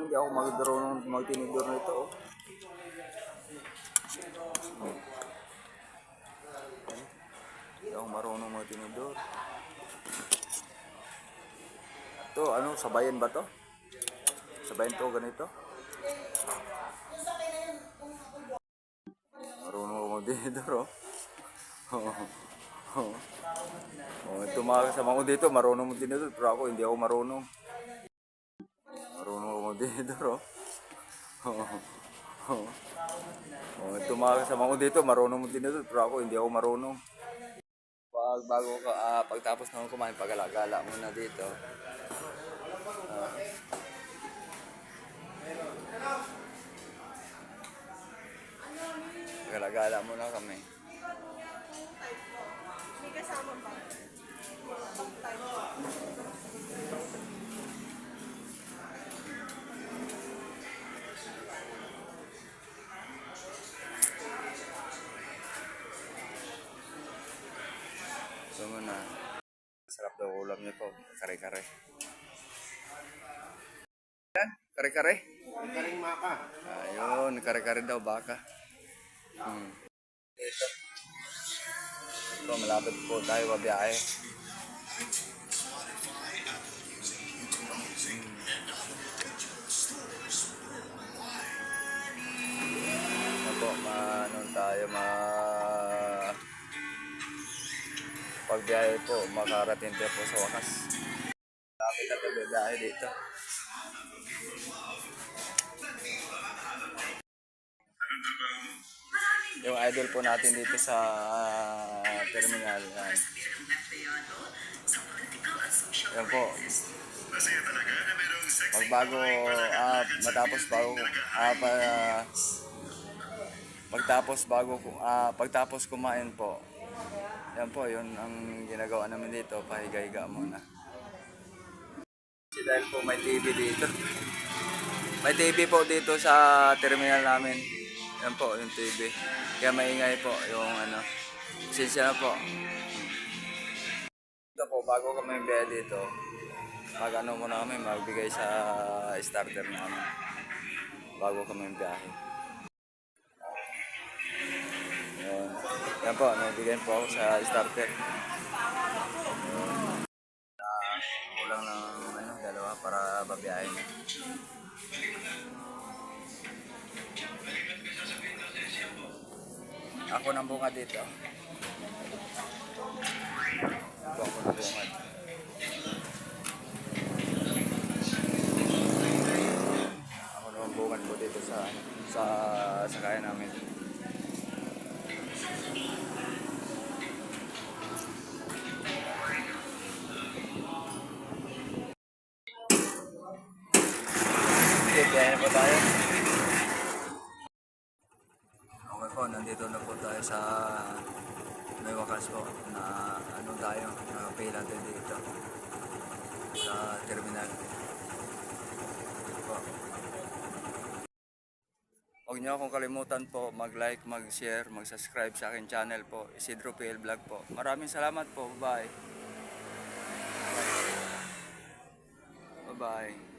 hindi ako magtinidor nito. Oh. Hindi ako marunong magtinidor. Ito, ano, sabayan ba to? Sabayan to, ganito? Marunong ako magtinidor, oh. Tumakas sa mga dito, marunong magtinidor, pero ako hindi ako marunong. Marunong ako magtinidor, oh. Tumakas sa mga dito, marunong magtinidor, pero ako hindi ako marunong. Pagtapos naman kumain, pagala-gala muna dito. Pagala-gala muna kami. May kasama pa. So muna. Sarap daw ulam niyo po. Kare-kare. Kare-kare? Karing maka. Ayun, kare-kare daw baka. Ito, malapit po tayo babiyahe. Ito, pagbiyahe po, makarating tayo po sa wakas. Malapit na ito babiyahe dito. Yung idol po natin dito sa terminal. Yan po. Pagtapos kumain po. Yan po, yun ang ginagawa namin dito, pahiga-higa muna. Dahil po may TV dito. May TV po dito sa terminal namin. Yan po, yung TV. Kaya maingay po yung ano. Sinsya na po. Ito po, bago kami biyahe dito, mag-ano muna kami, magbigay sa starter namin. Bago kami biyahe. Yan po, nabigyan po ako sa starter. Kulang ng dalawa para babiyahin. Ako ng bunga dito. Ako ng bunga. Ako ng bunga po dito sa kaya namin. Kaya po tayo. Okay po, nandito na po tayo sa may wakas po na ano tayo, nakapila tayo dito sa terminal. Po. Huwag niyo akong kalimutan po mag-like, mag-share, mag-subscribe sa aking channel po, Isidro PL Vlog po. Maraming salamat po. Bye-bye. Bye-bye.